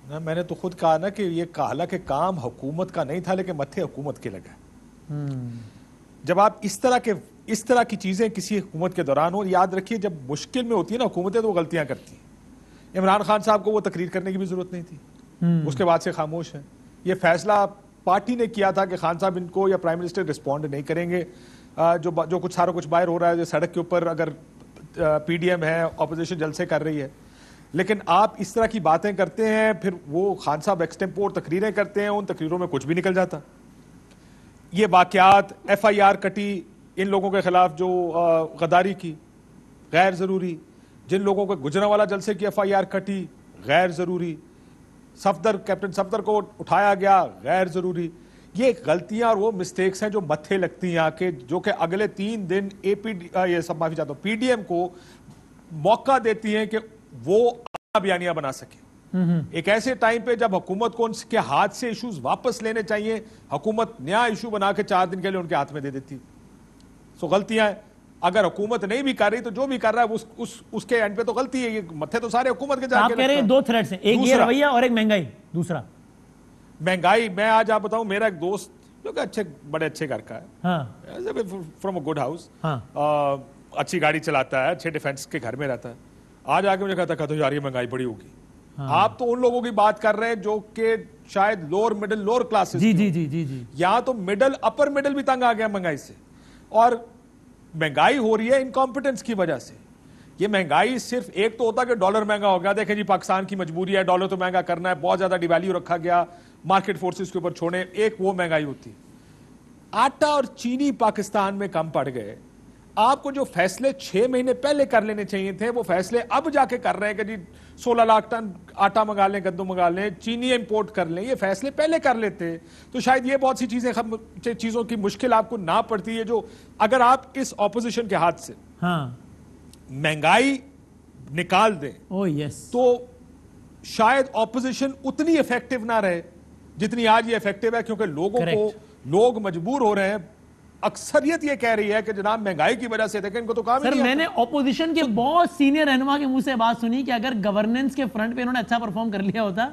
میں نے تو خود کہا نا کہ یہ حالانکہ کام حکومت کا نہیں تھا لیکن متھے حکومت کے لگا. جب آپ اس طرح کی چیزیں کسی حکومت کے دوران ہو, یاد رکھیے جب مشکل میں ہوتی ہے نا حکومتیں تو وہ غلطیاں کرتی ہیں. عمران خان صاحب کو وہ تقریر کرنے کی بھی ضرورت نہیں تھی, اس کے بعد سے خاموش ہیں. یہ فیصلہ پارٹی نے کیا تھا کہ خان صاحب ان کو یا پرائم منسٹر رسپونڈ نہیں کریں گے. جو کچھ سارا کچھ باہر ہو رہا ہے, سڑک کے اوپر اگر پی ڈی ایم ہے, اپوزیشن جلسے کر رہی ہے, لیکن آپ اس طرح کی باتیں کرتے ہیں, پھر وہ خان صاحب ایکسٹمپور تقریریں کرتے ہیں, ان تقریروں میں کچھ بھی نکل جاتا. یہ واقعات ایف آئی آر کٹی ان لوگوں کے خلاف جو غداری کی غیر ضروری, جن لوگوں کو گجرانوالا جلسے کی ایف آئی آر کٹی غیر ضروری, کیپٹن صفدر کو اٹھایا گیا غیر ضروری. یہ غلطیاں اور وہ مسٹیکس ہیں جو متھے لگتی ہیں کہ جو کہ اگلے 3 دن پی ڈی ایم کو موقع دیتی ہیں کہ وہ بیانیہ بنا سکے. ایک ایسے ٹائم پہ جب حکومت کو ان کے ہاتھ سے ایشوز واپس لینے چاہیے, حکومت نیا ایشو بنا کے 4 دن کے لیے ان کے ہاتھ میں دے دیتی. سو غلطیاں ہیں. اگر حکومت نہیں بھی کر رہی تو جو بھی کر رہا ہے اس کے اینڈ پہ تو غلطی ہے. یہ متھے تو سارے حکومت کے جا کے. آپ کہہ رہے ہیں 2 تھریٹس ہیں, ایک یہ رویہ اور ایک مہنگائی. دوسرا مہنگائی, میں آج آپ بتاؤں, میرا ایک دوست جو کہ بڑے اچھے گھر کا ہے, فرام اے گڈ ہاؤس, اچھی گاڑی چلاتا ہے, اچھے ڈیفینس کے گھر میں رہتا ہے, آج آ کے مجھے کہتا تو یار یہ مہنگائی بڑی ہوگی. آپ تو ان لوگوں کی بات کر رہے ہیں جو کہ شاید لوور مڈل لوور کلاسز جی یہاں تو مڈل اپر مڈل بھی تنگ آ گیا مہنگائی سے. اور مہنگائی ہو رہی ہے انکمپیٹنس کی وجہ سے. یہ مہنگائی صرف ایک تو ہوتا کہ ڈالر مہنگا ہو گیا, دیکھیں جی پاکستان کی مجبوری ہے ڈالر تو مہنگا کرنا ہے, بہت زیادہ ڈیویلیو رکھا گیا مارکیٹ فورسز کے اوپر چھوڑے, ایک وہ مہنگائی ہوتی. آٹا اور چینی پاکستان میں کم پڑ گئے. آپ کو جو فیصلے 6 مہینے پہلے کر لینے چاہیے تھے وہ فیصلے اب جا کے کر رہے ہیں کہ جی 16 لاکھ ٹن آٹا منگا لیں, گندم منگا لیں, چینی امپورٹ کر لیں. یہ فیصلے پہلے کر لیتے تو شاید یہ بہت سی چیزوں کی مشکل آپ کو نہ پڑتی ہے. جو اگر آپ اس اپوزیشن کے ہاتھ سے مہنگائی نکال دیں تو شاید اپوزیشن اتنی افیکٹو نہ رہے جتنی آج یہ افیکٹو ہے, کیونکہ لوگوں کو لوگ مجبور ہو رہے ہیں. اکثریت یہ کہہ رہی ہے کہ جناب مہنگائی کی وجہ سے دیکھیں ان کو تو کام ہی نہیں. سر میں نے اپوزیشن کے بہت سینئر رہنما کے منہ سے بات سنی کہ اگر گورننس کے فرنٹ پہ انہوں نے اچھا پرفارم کر لیا ہوتا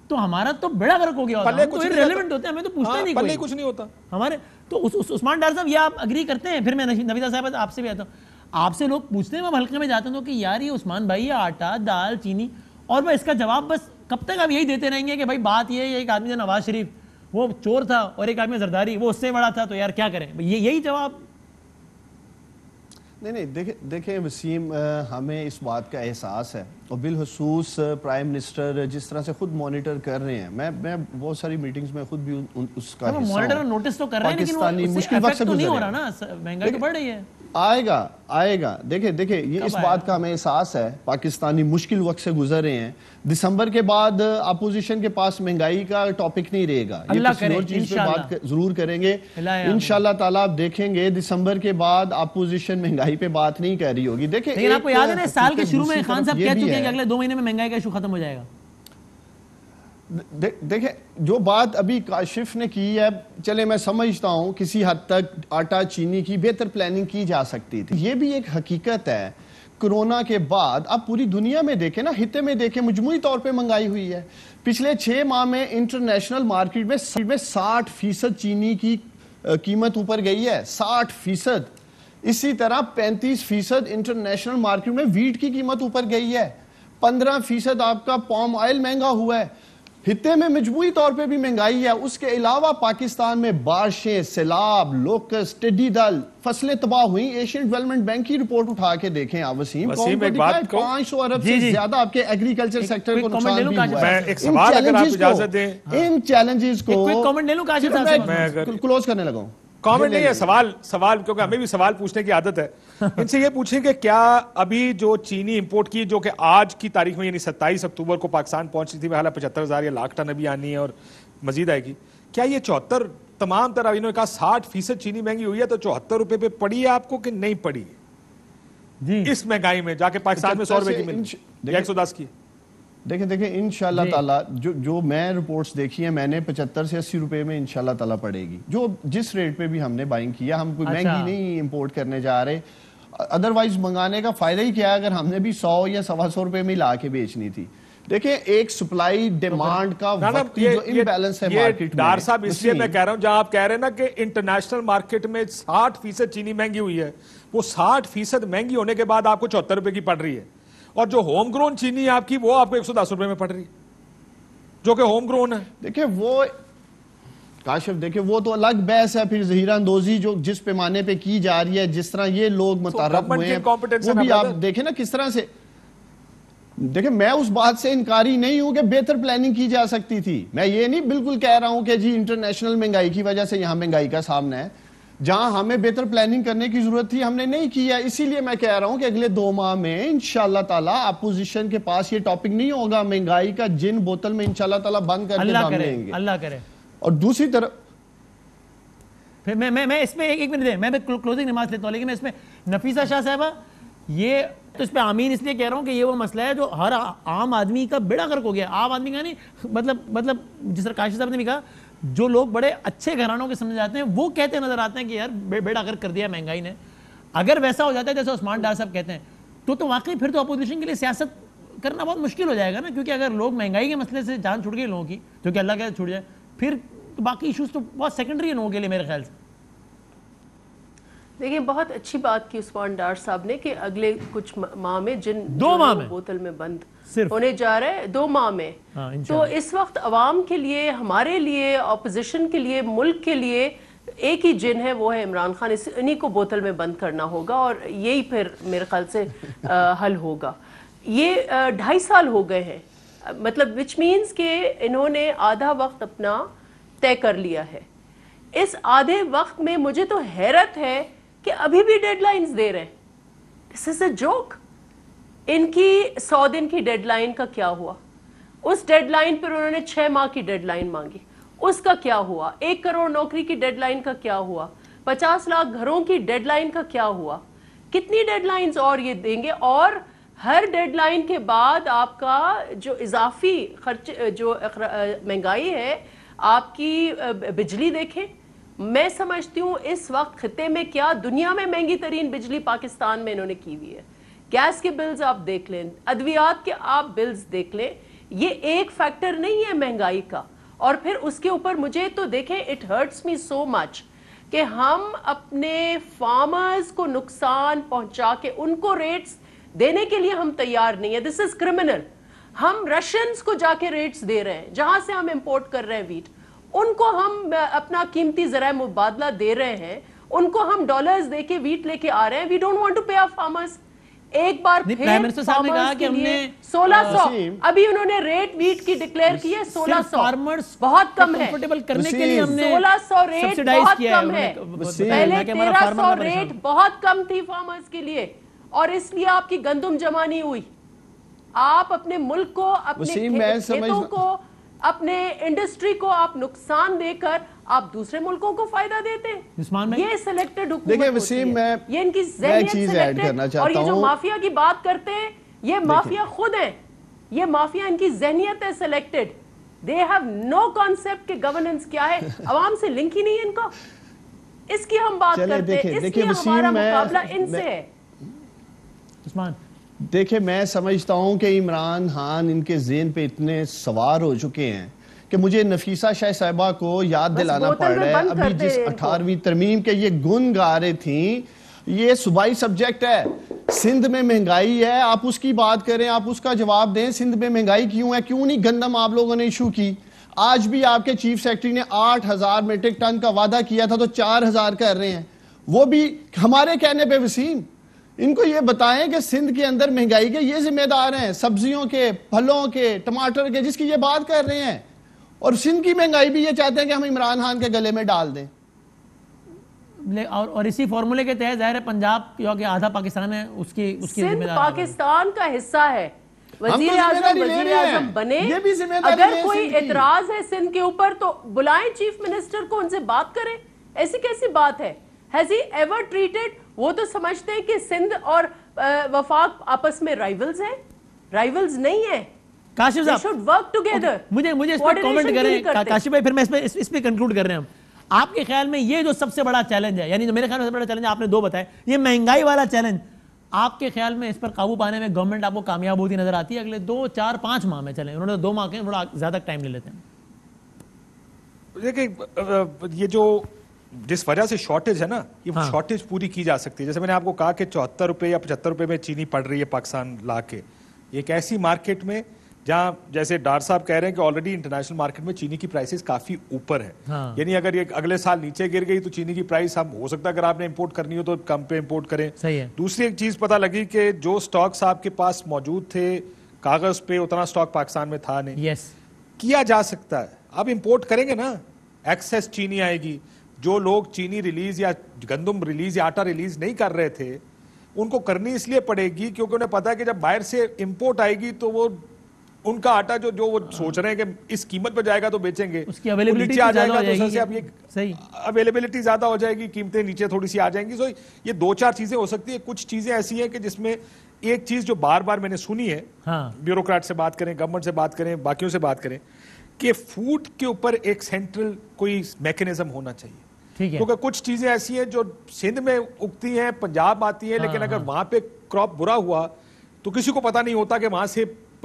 تو ہمارا تو بڑا غرق ہو گیا ہوتا. ہم تو ریلیونٹ ہوتے ہیں, ہمیں تو پوچھتے نہیں, پلے کچھ نہیں ہوتا ہمارے. تو عثمان ڈار صاحب یہ آپ اگری کرتے ہیں؟ پھر میں نویدہ صاحب آپ سے بھی آتا ہوں. آپ سے لوگ پوچھتے ہیں, ہم حلقے میں جاتے ہیں تو کہ یار یہ عثمان بھائی آٹا دال چینی, اور میں اس کا جواب بس کب تک آپ یہی دیتے رہیں گے کہ بھائی بات یہ ہے ایک آدمی تھا نواز شریف وہ چور تھا اور ایک آدمی زرداری وہ اس سے بڑا تھا تو یار کیا کریں, یہی جواب. نہیں دیکھیں وسیم, ہمیں اس بات کا احساس ہے اور بالخصوص پرائم منسٹر جس طرح سے خود مانیٹر کر رہے ہیں. میں بہت ساری میٹنگز میں خود بھی اس کا حصہ ہوں. مانیٹر نوٹس تو کر رہے ہیں لیکن وہ مشکل وقت سے نہیں ہو رہا نا, مہنگائی تو بڑھ رہی ہے. آئے گا دیکھیں یہ اس بات کا ہمیں احساس ہے. پاکستانی مشکل وقت سے گزر رہے ہیں. دسمبر کے بعد اپوزیشن کے پاس مہنگائی کا ٹاپک نہیں رہے گا. یہ کسی اور چیز پہ بات ضرور کریں گے انشاءاللہ تعالیٰ. آپ دیکھیں گے دسمبر کے بعد اپوزیشن مہنگائی پہ بات نہیں کر رہی ہوگی. دیکھیں لیکن آپ کو یاد ہے نا سال کے شروع میں خان صاحب کہہ چکے ہیں کہ اگلے 2 مہینے میں مہنگائی کا ایشو ختم ہو جائے گا. دیکھیں جو بات ابھی کاشف نے کی ہے, چلے میں سمجھتا ہوں کسی حد تک آٹا چینی کی بہتر پلاننگ کی جا سکتی تھی. یہ بھی ایک حقیقت ہے کرونا کے بعد آپ پوری دنیا میں دیکھیں نا, خطے میں دیکھیں مجموعی طور پہ مہنگائی ہوئی ہے. پچھلے 6 ماہ میں انٹرنیشنل مارکیٹ میں 60% چینی کی قیمت اوپر گئی ہے, 60%. اسی طرح 35% انٹرنیشنل مارکیٹ میں ویٹ کی قیمت اوپر گئی ہے, 15% آپ کا پام آئل مہنگا ہوا ہے. خطے میں مجموعی طور پہ بھی مہنگائی ہے. اس کے علاوہ پاکستان میں بارشیں, سیلاب, لوکسٹ, ٹڈی دل, فصلیں تباہ ہوئیں. ایشین ڈیولپمنٹ بینک کی رپورٹ اٹھا کے دیکھیں آپ وسیم, 500 ارب سے زیادہ آپ کے ایگریکلچر سیکٹر کو نقصان بھی ہوا ہے. ان چیلنجز کو کلوز کرنے لگا ہوں. کامنٹ نہیں ہے, سوال کیونکہ ہمیں بھی سوال پوچھنے کی عادت ہے. ان سے یہ پوچھیں کہ کیا ابھی جو چینی امپورٹ کی جو کہ آج کی تاریخ میں یعنی 27 اکتوبر کو پاکستان پہنچی تھی, بہرحال 75,000 یا لاکھ ٹن ابھی آنی ہے اور مزید آئے گی, کیا یہ 74 تمام طرح انہوں نے کہا 60% چینی مہنگی ہوئی ہے تو 74 روپے پہ پڑی ہے آپ کو کہ نہیں پڑی ہے اس مہنگائی میں جا کے پاکستان میں 100 روپے کی ملی یا 110 کی؟ دیکھیں انشاءاللہ تعالیٰ جو میں رپورٹس دیکھی ہیں میں نے 75 سے 80 روپے میں انشاءاللہ تعالیٰ پڑے گی. جو جس ریٹ پہ بھی ہم نے بائنگ کیا, ہم کوئی مہنگی نہیں امپورٹ کرنے جا رہے. ادروائز منگانے کا فائدہ ہی کیا ہے اگر ہم نے بھی 100 یا 125 روپے میں لا کے بیچنی تھی. دیکھیں ایک سپلائی ڈیمانڈ کا وقتی جو امبیلنس ہے مارکیٹ میں. ڈار صاحب اس لیے میں کہہ رہا ہوں جہاں آپ کہہ رہے ہیں نا کہ انٹرنیشنل مارکیٹ میں 60% چینی مہنگی ہوئی ہے, وہ 60% مہنگی ہونے کے بعد آپ کو 74 روپے کی پڑ رہی ہے, اور جو ہوم گرون چینی ہے آپ کی وہ آپ کو 110 روپے میں پڑ رہی ہے جو کہ ہوم گرون ہے. دیکھیں وہ کاشف دیکھیں وہ تو الگ بحث ہے. پھر ذخیرہ اندوزی جو جس پیمانے پہ کی جا رہی ہے, جس طرح یہ لوگ متعارف ہوئے ہیں, وہ بھی آپ دیکھیں نا کس طرح سے. دیکھیں میں اس بات سے انکاری نہیں ہوں کہ بہتر پلاننگ کی جا سکتی تھی. میں یہ نہیں بالکل کہہ رہا ہوں کہ جی انٹرنیشنل مہنگائی کی وجہ سے یہاں مہنگائی کا سامنا ہے. جہاں ہمیں بہتر پلاننگ کرنے کی ضرورت تھی ہم نے نہیں کیا. اسی لیے میں کہہ رہا ہوں کہ اگلے 2 ماہ میں انشاءاللہ تعالیٰ اپوزیشن کے پاس یہ ٹاپک نہیں ہوگا. مہنگائی کا جن بوتل میں انشاءاللہ تعالیٰ بند کر کے دم لیں گے. اللہ کرے. اور دوسری طرف پھر میں اس میں ایک منٹ دیں, میں کلوزنگ نماز لیتا ہوں, لیکن میں اس میں نفیسہ شاہ صاحبہ یہ تو اس پہ آمین اس لیے کہہ رہا ہوں کہ یہ وہ مسئلہ ہے جو ہر عام آدمی کا بیڑا غرق ہو گیا. عام آدمی کا نہیں, مطلب جس طرح کاشف صاحب نے بھی کہا, جو لوگ بڑے اچھے گھرانوں کے سمجھ جاتے ہیں وہ کہتے نظر آتے ہیں کہ یار بیڑا غرق کر دیا مہنگائی نے. اگر ویسا ہو جاتا ہے جیسے عثمان ڈار صاحب کہتے ہیں تو واقعی پھر تو اپوزیشن کے لیے سیاست کرنا بہت مشکل ہو جائے گا نا, کیونکہ اگر لوگ مہنگائی کے مسئلے سے جان چھوٹ گئی لوگوں کی, جو کہ اللہ کے چھوٹ جائے, پھر باقی ایشوز تو بہت سیکنڈری ہیں لوگوں کے لیے میرے خیال سے. دیکھیں بہت اچھی بات کی عثمان ڈار صاحب نے کہ اگلے کچھ ماہ میں جن 2 ماہ میں بوتل میں بند ہونے جا رہے ہیں 2 ماہ میں، تو اس وقت عوام کے لیے، ہمارے لیے، اپوزیشن کے لیے، ملک کے لیے ایک ہی جن ہے، وہ ہے عمران خان. انہی کو بوتل میں بند کرنا ہوگا اور یہی پھر میرے خیال سے حل ہوگا. یہ 2.5 سال ہو گئے ہیں، مطلب وچ مینز کہ انہوں نے آدھا وقت اپنا طے کر لیا ہے. اس آدھے وقت میں مجھے تو حیرت ہے کہ ابھی بھی ڈیڈ لائنز دے رہے ہیں. دس از اے جوک. ان کی 100 دن کی ڈیڈ لائن کا کیا ہوا؟ اس ڈیڈ لائن پر انہوں نے 6 ماہ کی ڈیڈ لائن مانگی، اس کا کیا ہوا؟ 1 کروڑ نوکری کی ڈیڈ لائن کا کیا ہوا؟ 50 لاکھ گھروں کی ڈیڈ لائن کا کیا ہوا؟ کتنی ڈیڈ لائنز اور یہ دیں گے؟ اور ہر ڈیڈ لائن کے بعد آپ کا جو اضافی خرچ، جو مہنگائی ہے، آپ کی بجلی دیکھیں. میں سمجھتی ہوں اس وقت خطے میں کیا دنیا میں مہنگی ترین بجلی پاکستان میں انہوں نے کی ہوئی ہے. گیس کے بلز آپ دیکھ لیں، ادویات کے آپ بلز دیکھ لیں. یہ ایک فیکٹر نہیں ہے مہنگائی کا. اور پھر اس کے اوپر مجھے تو دیکھیں اٹ ہرٹس می سو مچ کہ ہم اپنے فارمرز کو نقصان پہنچا کے ان کو ریٹس دینے کے لیے ہم تیار نہیں ہیں. دس از کرمنل. ہم رشینز کو جا کے ریٹس دے رہے ہیں جہاں سے ہم امپورٹ کر رہے ہیں ویٹ. ان کو ہم اپنا قیمتی ذرائع مبادلہ دے رہے ہیں، ان کو ہم ڈالرز دے کے ویٹ لے کے آ رہے ہیں. We don't want to pay our farmers. ایک بار پھر فارمرز کے لیے 1600 ابھی انہوں نے ریٹ ویٹ کی ڈکلیئر کی ہے. 1600 بہت کم ہے. 1600 ریٹ بہت کم ہے. پہلے 1300 ریٹ بہت کم تھی فارمرز کے لیے، اور اس لیے آپ کی گندم جمع نہیں ہوئی. آپ اپنے ملک کو، اپنے کھیتوں کو، اپنے انڈسٹری کو آپ نقصان دے کر آپ دوسرے ملکوں کو فائدہ دیتے ہیں. یہ سلیکٹڈ حکومت ہوتی ہے، یہ ان کی ذہنیت سلیکٹڈ. اور یہ جو مافیا کی بات کرتے ہیں، یہ مافیا خود ہیں. یہ مافیا ان کی ذہنیت ہے selected. They have no concept کہ گورننس کیا ہے. عوام سے لنک ہی نہیں ہے ان کا. اس کی ہم بات کرتے ہیں، اس لیے ہمارا مقابلہ ان سے ہے. دیکھیں میں سمجھتا ہوں کہ عمران خان ان کے ذہن پہ اتنے سوار ہو چکے ہیں کہ مجھے نفیسہ شاہ صاحبہ کو یاد دلانا پڑ رہا ہے. ابھی جس 18ویں ترمیم کے یہ گن گا رہے تھیں، یہ صوبائی سبجیکٹ ہے. سندھ میں مہنگائی ہے، آپ اس کی بات کریں، آپ اس کا جواب دیں. سندھ میں مہنگائی کیوں ہے؟ کیوں نہیں گندم آپ لوگوں نے ایشو کی؟ آج بھی آپ کے چیف سیکرٹری نے 8000 میٹرک ٹن کا وعدہ کیا تھا تو 4000 کر رہے ہیں. وہ بھی ہمارے کہنے پہ. وسیم ان کو یہ بتائیں کہ سندھ کے اندر مہنگائی کے یہ ذمہ دار ہیں، سبزیوں کے، پھلوں کے، ٹماٹر کے، جس کی یہ بات کر رہے ہیں. اور سندھ کی مہنگائی بھی یہ چاہتے ہیں کہ ہم عمران خان کے گلے میں ڈال دیں. اور اسی فارمولے کے تحت ظاہر ہے پنجاب کیونکہ آدھا پاکستان ہے، اس کی سندھ پاکستان کا حصہ ہے. وزیر اعظم بنے، اگر کوئی اعتراض ہے سندھ کے اوپر تو بلائیں چیف منسٹر کو، ان سے بات کریں. ایسی کیسی بات ہے؟ Has he ever treated؟ وہ تو سمجھتے ہیں کہ سندھ اور وفاق آپس میں رائیولز ہیں. رائیولز نہیں ہیں. کاشف صاحب should work together. مجھے اس پر کامنٹ کریں کاشف بھائی، پھر میں اس پہ کنکلوڈ کر رہے ہیں. ہم آپ کے خیال میں یہ جو سب سے بڑا چیلنج ہے، یعنی جو میرے خیال میں سب سے بڑا چیلنج ہے، آپ نے 2 بتائے، یہ مہنگائی والا چیلنج، آپ کے خیال میں اس پر قابو پانے میں گورنمنٹ آپ کو کامیاب ہوتی نظر آتی ہے اگلے 2 4 5 ماہ میں؟ چلیں انہوں نے 2 ماہ کے تھوڑا زیادہ ٹائم لے لیتے ہیں. دیکھیں یہ جو جس وجہ سے شارٹیج ہے نا، یہ شارٹیج پوری کی جا سکتی ہے. جیسے میں نے آپ کو کہا کہ 74 روپے یا 75 روپے میں چینی پڑ رہی ہے پاکستان لا کے. ایک ایسی مارکیٹ میں جہاں جیسے ڈار صاحب کہہ رہے ہیں کہ آلریڈی انٹرنیشنل مارکیٹ میں چینی کی پرائسز کافی اوپر ہے. یعنی اگر یہ اگلے سال نیچے گر گئی تو چینی کی پرائس ہم ہو سکتا ہے اگر آپ نے امپورٹ کرنی ہو تو کم پہ امپورٹ کریں. دوسری ایک چیز پتہ لگی کہ جو سٹاکس آپ کے پاس موجود تھے کاغذ پہ، اتنا سٹاک پاکستان میں تھا نہیں. کیا جا سکتا ہے. اب امپورٹ کریں گے نا، ایکسیس چینی آئے گی. جو لوگ چینی ریلیز یا گندم ریلیز یا آٹا ریلیز نہیں کر رہے تھے ان کو کرنی اس لیے پڑے گی کیونکہ انہیں پتا ہے کہ جب باہر سے امپورٹ آئے گی تو وہ ان کا آٹا جو وہ سوچ رہے ہیں کہ اس قیمت پہ جائے گا تو بیچیں گے، اس کی اویلیبلٹی آ جائے گا تو سر سے اب یہ اویلیبلٹی زیادہ ہو جائے گی، قیمتیں نیچے تھوڑی سی آ جائیں گی. سو یہ 2-4 چیزیں ہو سکتی ہیں. کچھ چیزیں ایسی ہیں کہ جس میں ایک چیز جو بار بار میں نے سنی ہے، بیوروکریٹ سے بات کریں، گورنمنٹ سے بات کریں، باقیوں سے بات کریں، کہ فوڈ کے اوپر ایک سینٹرل کوئی میکینزم ہونا چاہیے. کیونکہ کچھ چیزیں ایسی ہیں جو سندھ میں اگتی ہیں، پنجاب آتی ہیں، لیکن اگر وہاں پہ کراپ برا ہوا تو کسی کو پتا نہیں ہوتا کہ وہاں سے